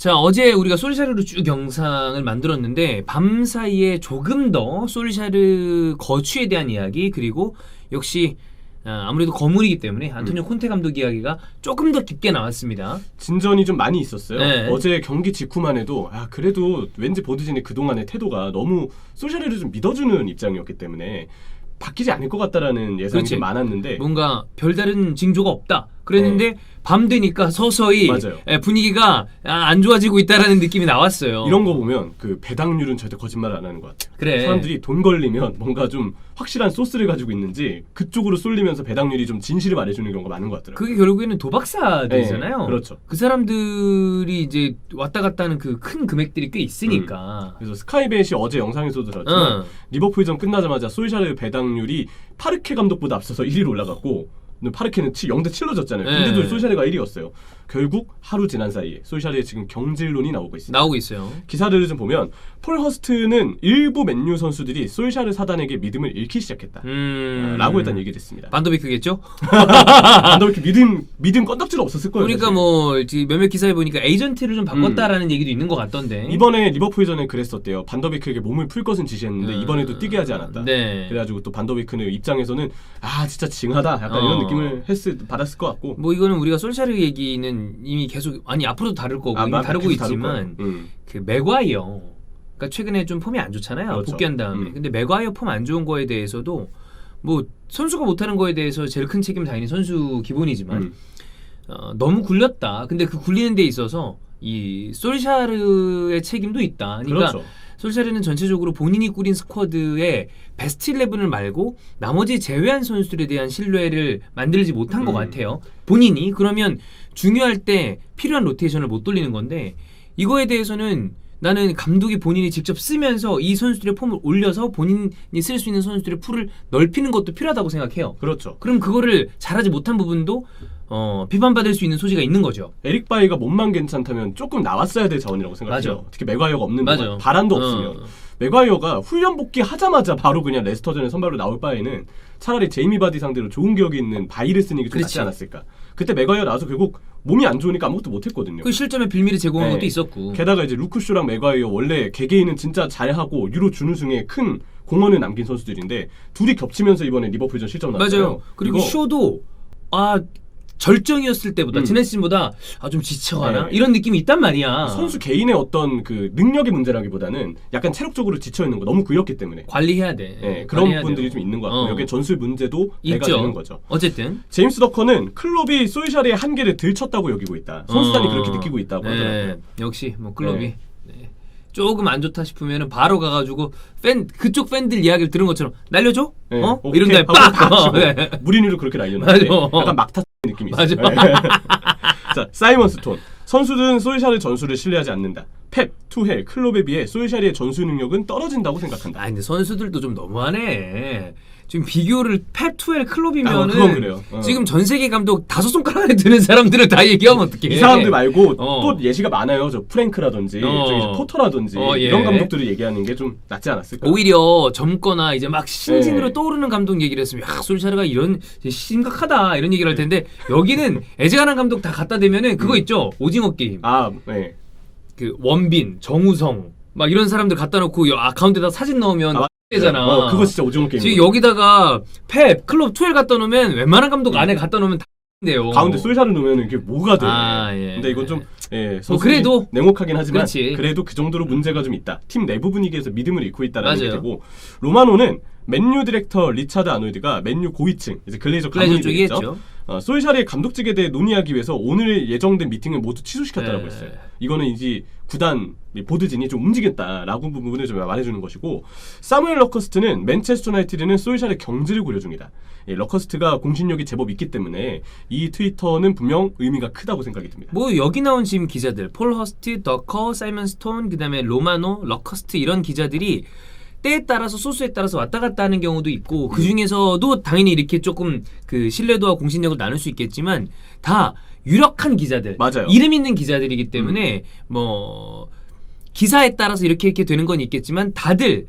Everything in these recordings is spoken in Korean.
자, 어제 우리가 솔샤르로 쭉 영상을 만들었는데 밤 사이에 조금 더 솔샤르 거취에 대한 이야기, 그리고 역시 아무래도 거물이기 때문에 안토니오 콘테 감독 이야기가 조금 더 깊게 나왔습니다. 진전이 좀 많이 있었어요. 네. 어제 경기 직후만 해도 그래도 왠지 보드진의 그동안의 태도가 너무 솔샤르를 좀 믿어주는 입장이었기 때문에 바뀌지 않을 것 같다라는 예상이 그렇지. 좀 많았는데 뭔가 별다른 징조가 없다 그랬는데 밤 되니까 서서히 맞아요. 분위기가 안 좋아지고 있다라는 느낌이 나왔어요. 이런 거 보면 그 배당률은 절대 거짓말 안 하는 것 같아요. 그래. 사람들이 돈 걸리면 뭔가 좀 확실한 소스를 가지고 있는지 그쪽으로 쏠리면서 배당률이 좀 진실을 말해주는 경우가 많은 것 같더라고요. 그게 결국에는 도박사들이잖아요. 네, 그렇죠. 그 사람들이 이제 왔다 갔다 하는 그 큰 금액들이 꽤 있으니까. 그래서 스카이벳이 어제 영상에서도 들었지만 리버풀전 끝나자마자 솔샤르 배당률이 파르케 감독보다 앞서서 1위로 올라갔고 파르케는 0대7로 졌잖아요. 근데도 네. 솔샤르가 1위였어요. 결국 하루 지난 사이에 솔샤르의 지금 경질론이 나오고 있습니다. 나오고 있어요. 기사들을 좀 보면 폴 허스트는 일부 맨유 선수들이 솔샤르 사단에게 믿음을 잃기 시작했다 라고 일단 얘기를 했습니다. 반더비크겠죠? 반더비크 믿음 껌딱지도 없었을 거예요. 그러니까 사실. 뭐 몇몇 기사에 보니까 에이전트를 좀 바꿨다라는 얘기도 있는 것 같던데. 이번에 리버풀전에 그랬었대요. 반더비크에게 몸을 풀 것은 지시했는데 이번에도 뛰게 하지 않았다. 네. 그래가지고 또 반더비크는 입장에서는 진짜 징하다 약간 이런 느낌을 받았을 것 같고. 뭐 이거는 우리가 솔샤르 얘기는 이미 계속 앞으로도 다룰 거고 이미 다루고 있지만 그 맥과이어, 그러니까 최근에 좀 폼이 안 좋잖아요. 그렇죠. 복귀한 다음에. 근데 맥과이어 폼 안 좋은 거에 대해서도 뭐 선수가 못하는 거에 대해서 제일 큰 책임은 당연히 선수 기본이지만 너무 굴렸다. 근데 그 굴리는 데 있어서 이 솔샤르의 책임도 있다. 그러니까 그렇죠. 솔샤르는 전체적으로 본인이 꾸린 스쿼드의 베스트 11을 말고 나머지 제외한 선수들에 대한 신뢰를 만들지 못한 것 같아요. 본인이. 그러면 중요할 때 필요한 로테이션을 못 돌리는 건데, 이거에 대해서는 나는 감독이 본인이 직접 쓰면서 이 선수들의 폼을 올려서 본인이 쓸 수 있는 선수들의 풀을 넓히는 것도 필요하다고 생각해요. 그렇죠. 그럼 그거를 잘하지 못한 부분도 비판받을 수 있는 소지가 있는 거죠. 에릭 바이가 몸만 괜찮다면 조금 나왔어야 될 자원이라고 생각해요. 맞아. 특히 맥과이어가 없는 맞아. 동안 바란도 없으면 맥과이어가 훈련 복귀 하자마자 바로 그냥 레스터전에 선발로 나올 바에는 차라리 제이미 바디 상대로 좋은 기억이 있는 바이를 쓰는 게 좀 낫지 않았을까. 그때 맥과이어 나와서 결국 몸이 안 좋으니까 아무것도 못했거든요. 그 실점의 빌미를 제공한 것도 있었고. 게다가 이제 루크쇼랑 맥과이어 원래 개개인은 진짜 잘하고 유로 준우승에 큰 공헌을 남긴 선수들인데 둘이 겹치면서 이번에 리버풀전 실점 났어요. 맞아요. 그리고 쇼도 절정이었을 때보다 지난 시즌보다 좀 지쳐가나? 이런 느낌이 있단 말이야. 선수 개인의 어떤 그 능력의 문제라기보다는 약간 체력적으로 지쳐있는 거 너무 구렸기 때문에 관리해야 돼. 그런 관리해야 부분들이 돼요. 좀 있는 것 같고 여기에 전술 문제도 배가 있죠. 되는 거죠. 어쨌든 제임스 더커는 클롭이 솔샤르의 한계를 들쳤다고 여기고 있다. 선수단이 그렇게 느끼고 있다고 하더라고요. 역시 뭐 클럽이 조금 안 좋다 싶으면은 바로 가가지고 그쪽 팬들 이야기를 들은 것처럼 날려줘? 이런 다음에 빡! 무리뉴를 그렇게 날려놨는데 약간 막타 느낌이 있어요. 자, 사이먼 스톤. 선수들은 솔샤르 전술을 신뢰하지 않는다. 펩, 투헬, 클롭에 비해 솔샤르의 전술 능력은 떨어진다고 생각한다. 근데 선수들도 좀 너무하네. 지금 비교를 펩, 투엘, 클롭이면은 그건 그래요. 지금 전 세계 감독 5손가락 안에 드는 사람들을 다 얘기하면 어떡해. 이 사람들 말고 또 예시가 많아요. 저 프랭크라든지 포터라든지 이런 감독들을 얘기하는 게 좀 낫지 않았을까. 오히려 젊거나 이제 막 신진으로 떠오르는 감독 얘기를 했으면 솔샤르가 이런 심각하다 이런 얘기를 할 텐데 여기는 애재가난 감독 다 갖다 대면은 그거 있죠. 오징어 게임. 그 원빈, 정우성 막 이런 사람들 갖다 놓고 아카운트에다 사진 넣으면 되잖아. 그거 진짜 오징어 게임. 지금 여기다가 펩, 클럽, 투엘 갖다 놓으면 웬만한 감독 안에 갖다 놓으면 다 돼요. 가운데 솔샤르 놓으면 이게 뭐가 돼? 근데 이건 좀 그래도 냉혹하긴 하지만 그렇지. 그래도 그 정도로 문제가 좀 있다. 팀 내부 분위기에서 믿음을 잃고 있다라는 게 되고 로마노는 맨유 디렉터 리차드 아놀드가 맨유 고위층 이제 글레이저 가문이겠죠. 솔샤르의 감독직에 대해 논의하기 위해서 오늘 예정된 미팅을 모두 취소시켰다고 했어요. 이거는 이제 구단 보드진이 좀 움직였다라고 부분을 좀 말해주는 것이고 사무엘 러커스트는 맨체스터 유나이티드는 솔샤르의 경질을 고려 중이다. 러커스트가 공신력이 제법 있기 때문에 이 트위터는 분명 의미가 크다고 생각이 듭니다. 뭐 여기 나온 지금 기자들 폴 허스트, 더커, 사이먼 스톤, 그다음에 로마노, 러커스트 이런 기자들이 때에 따라서 소스에 따라서 왔다 갔다 하는 경우도 있고 그 중에서도 당연히 이렇게 조금 그 신뢰도와 공신력을 나눌 수 있겠지만 다 유력한 기자들, 맞아요. 이름 있는 기자들이기 때문에 뭐 기사에 따라서 이렇게 되는 건 있겠지만 다들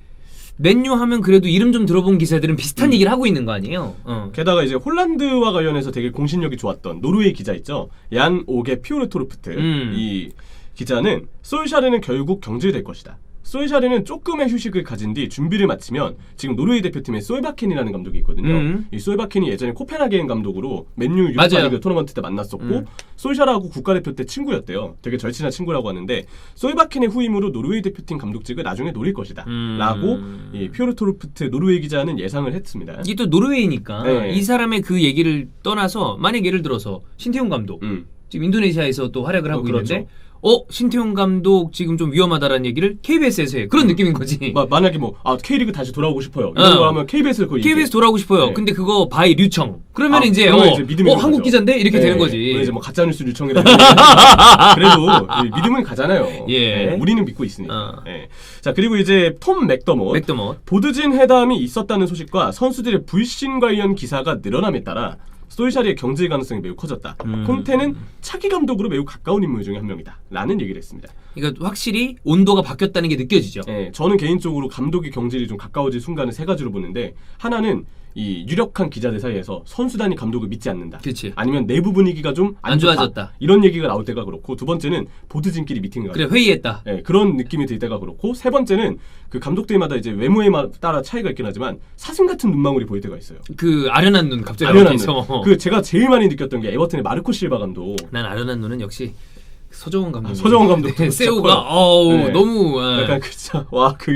맨유 하면 그래도 이름 좀 들어본 기사들은 비슷한 얘기를 하고 있는 거 아니에요? 게다가 이제 홀란드와 관련해서 되게 공신력이 좋았던 노르웨이 기자 있죠. 얀 오게 피오르토르프트 이 기자는 솔샤르는 결국 경질될 것이다. 솔샤르는 조금의 휴식을 가진 뒤 준비를 마치면 지금 노르웨이 대표팀에 솔바켄이라는 감독이 있거든요. 이 솔바켄이 예전에 코펜하겐 감독으로 맨유 유로파리그 토너먼트 때 만났었고 솔샤르하고 국가대표 때 친구였대요. 되게 절친한 친구라고 하는데 솔바켄의 후임으로 노르웨이 대표팀 감독직을 나중에 노릴 것이다 라고 이 피오르토르프트 노르웨이 기자는 예상을 했습니다. 이게 또 노르웨이니까 네. 이 사람의 그 얘기를 떠나서 만약 예를 들어서 신태용 감독 지금 인도네시아에서 또 활약을 하고 그렇죠. 있는데 신태용 감독 지금 좀 위험하다라는 얘기를 KBS에서 해. 그런 느낌인 거지. 만약에 K리그 다시 돌아오고 싶어요. 이런 거 하면 KBS를 거의 KBS 돌아오고 싶어요. 네. 근데 그거 바이 류청. 그러면 이제 믿음이 한국 기자인데 이렇게 되는 거지. 이제 가짜뉴스 류청이라고 그래도 믿음은 가잖아요. 예. 네, 우리는 믿고 있으니까. 네. 자, 그리고 이제 톰 맥더못 보드진 회담이 있었다는 소식과 선수들의 불신 관련 기사가 늘어남에 따라 솔샤르의 경질 가능성이 매우 커졌다. 콘테는 차기 감독으로 매우 가까운 인물 중에 한 명이다 라는 얘기를 했습니다. 그러니까 확실히 온도가 바뀌었다는 게 느껴지죠. 네, 저는 개인적으로 감독의 경질이 좀 가까워질 순간을 세 가지로 보는데, 하나는 이 유력한 기자들 사이에서 선수단이 감독을 믿지 않는다. 그치. 아니면 내부 분위기가 좀 안 좋아졌다. 이런 얘기가 나올 때가 그렇고, 두 번째는 보드진끼리 미팅을 그래 회의했다. 네, 그런 느낌이 들 때가 그렇고, 세 번째는 그 감독들마다 이제 외모에 따라 차이가 있긴 하지만 사슴 같은 눈망울이 보일 때가 있어요. 그 아련한 눈 갑자기 아련한 눈. 그 제가 제일 많이 느꼈던 게 에버튼의 마르코 실바 감독. 난 아련한 눈은 역시 서정원 감독. 서정원 감독. 네, 세오가 네. 너무 약간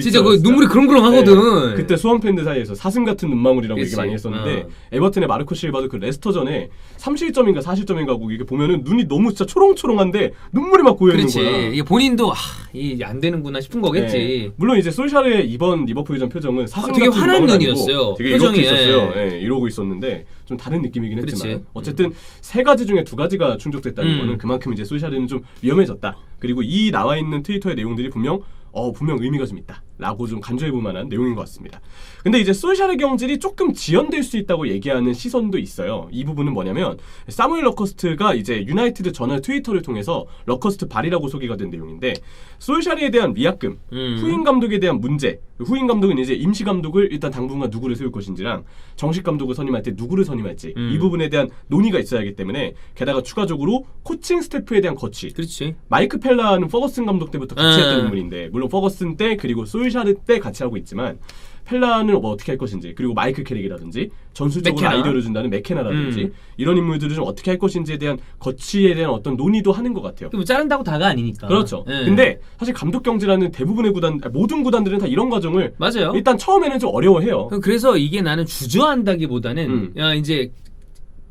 진짜 그 눈물이 그렁그렁하거든. 네. 그때 수원 팬들 사이에서 사슴 같은 눈망울이라고 그치. 얘기 많이 했었는데 에버튼의 마르코 실바도 그 레스터전에 3실점인가 4실점인가 하고 이게 보면은 눈이 너무 진짜 초롱초롱한데 눈물이 막 고여 있는 거야. 이게 본인도 이게 안 되는구나 싶은 거겠지. 네. 물론 이제 솔샤르의 이번 리버풀전 표정은 사슴 되게 같은 환한 눈망울이 눈이었어요. 아니고 되게 표정이, 이렇게 있었어요. 네, 이러고 있었는데 좀 다른 느낌이긴 했지만 그렇지. 어쨌든 세 가지 중에 두 가지가 충족됐다는 거는 그만큼 이제 솔샤르는 좀 위험해졌다. 그리고 이 나와 있는 트위터의 내용들이 분명 의미가 좀 있다 라고 좀 간주해볼 만한 내용인 것 같습니다. 근데 이제 솔샤르 경질이 조금 지연될 수 있다고 얘기하는 시선도 있어요. 이 부분은 뭐냐면 사무엘 러커스트가 이제 유나이티드 저널 트위터를 통해서 러커스트 발이라고 소개가 된 내용인데, 솔샤르에 대한 위약금, 후임 감독에 대한 문제, 후임 감독은 이제 임시 감독을 일단 당분간 누구를 세울 것인지랑 정식 감독을 선임할 때 누구를 선임할지 이 부분에 대한 논의가 있어야 하기 때문에, 게다가 추가적으로 코칭 스태프에 대한 거취. 그렇지. 마이크 펠라는 퍼거슨 감독 때부터 같이 했던 인물인데, 물론 퍼거슨 때 그리고 솔샤르 때 같이 하고 있지만 펠라는 어떻게 할 것인지, 그리고 마이크 캐릭이라든지 전술적으로 아이디어를 준다는 맥케나라든지 이런 인물들을 좀 어떻게 할 것인지에 대한 거취에 대한 어떤 논의도 하는 것 같아요. 뭐 자른다고 다가 아니니까. 그렇죠. 근데 사실 감독 경질하는 대부분의 모든 구단들은 다 이런 과정을 맞아요. 일단 처음에는 좀 어려워해요. 그래서 이게 나는 주저한다기보다는 이제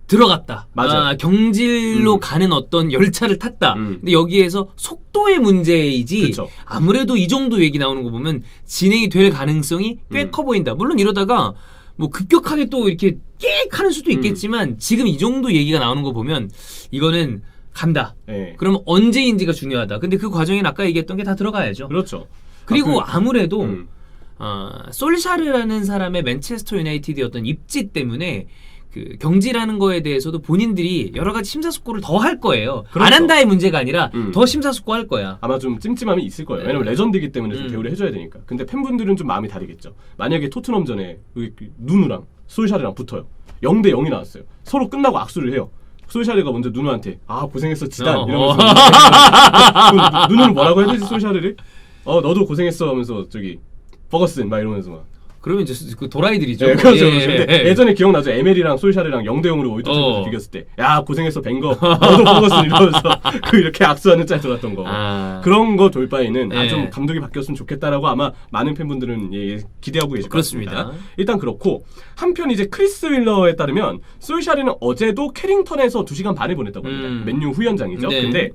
들어갔다. 맞아. 경질로 가는 어떤 열차를 탔다. 근데 여기에서 속도의 문제이지. 그쵸. 아무래도 이 정도 얘기 나오는 거 보면 진행이 될 가능성이 꽤 커 보인다. 물론 이러다가 뭐 급격하게 또 이렇게 깨익 하는 수도 있겠지만 지금 이 정도 얘기가 나오는 거 보면 이거는 간다. 네. 그러면 언제인지가 중요하다. 근데 그 과정에는 아까 얘기했던 게 다 들어가야죠. 그렇죠. 그리고 아무래도 솔샤르라는 사람의 맨체스터 유나이티드의 어떤 입지 때문에 그 경질하는 거에 대해서도 본인들이 여러 가지 심사숙고를 더 할 거예요. 그렇죠. 안 한다의 문제가 아니라 더 심사숙고할 거야. 아마 좀 찜찜함이 있을 거예요. 왜냐면 레전드이기 때문에 좀 대우를 해줘야 되니까. 근데 팬분들은 좀 마음이 다르겠죠. 만약에 토트넘전에 누누랑 솔샤르랑 붙어요. 0대 0이 나왔어요. 서로 끝나고 악수를 해요. 솔샤르가 먼저 누누한테 고생했어 지단 이러면서 누누는 뭐라고 해야 되지 솔샤르를? 너도 고생했어 하면서 버거슨 막 이러면서 막. 그러면 이제 그 도라이들이죠. 네, 그렇죠. 근데 예전에 기억나죠? 에메리랑 솔샤르랑 0대 0으로 오이토체에서 비겼을 때, 야 고생했어 벵거, 너도 버거슨 이러면서 이렇게 악수하는 짤 들었던 거. 그런 거 돌 바에는 좀 감독이 바뀌었으면 좋겠다라고 아마 많은 팬분들은 기대하고 계실 것 같습니다. 일단 그렇고, 한편 이제 크리스 윌러에 따르면 솔샤르는 어제도 캐링턴에서 2시간 반을 보냈다고 합니다. 맨유 후연장이죠. 네. 근데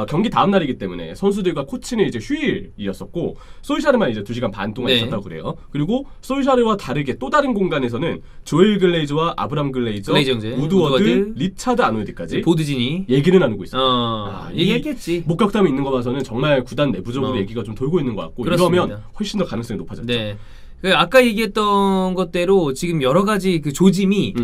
경기 다음 날이기 때문에 선수들과 코치는 이제 휴일이었었고 솔샤르만 이제 2시간 반 동안 있었다고 그래요. 그리고 솔샤르와 다르게 또 다른 공간에서는 조엘 글레이저와 아브람 글레이저, 우드워드, 리차드 아놀드까지 보드진이 얘기를 나누고 있어요. 얘기했겠지. 목격담이 있는 거 봐서는 정말 구단 내부적으로 얘기가 좀 돌고 있는 것 같고, 그렇습니다. 이러면 훨씬 더 가능성이 높아졌죠. 네. 아까 얘기했던 것대로 지금 여러 가지 그 조짐이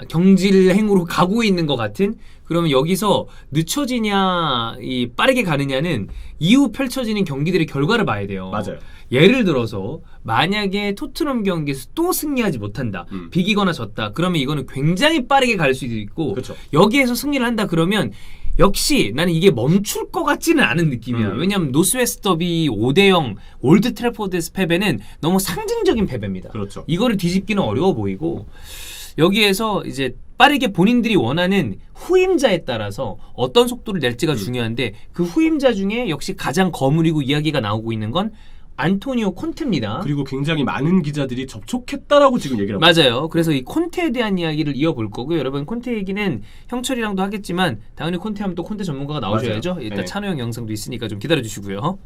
경질 행으로 가고 있는 것 같은. 그러면 여기서 늦춰지냐 빠르게 가느냐는 이후 펼쳐지는 경기들의 결과를 봐야 돼요. 맞아요. 예를 들어서 만약에 토트넘 경기에서 또 승리하지 못한다, 비기거나 졌다, 그러면 이거는 굉장히 빠르게 갈 수도 있고, 그쵸. 여기에서 승리를 한다 그러면 역시 나는 이게 멈출 것 같지는 않은 느낌이야. 왜냐하면 노스웨스트 더비 5대0 올드 트래포드에서 패배는 너무 상징적인 패배입니다. 그렇죠. 이거를 뒤집기는 어려워 보이고 여기에서 이제 빠르게 본인들이 원하는 후임자에 따라서 어떤 속도를 낼지가 중요한데 그 후임자 중에 역시 가장 거물이고 이야기가 나오고 있는 건 안토니오 콘테입니다. 그리고 굉장히 많은 기자들이 접촉했다라고 지금 얘기를 하고 맞아요. 그래서 이 콘테에 대한 이야기를 이어볼 거고요. 여러분 콘테 얘기는 형철이랑도 하겠지만 당연히 콘테 하면 또 콘테 전문가가 나오셔야죠. 맞아요. 일단 네. 찬호 형 영상도 있으니까 좀 기다려주시고요.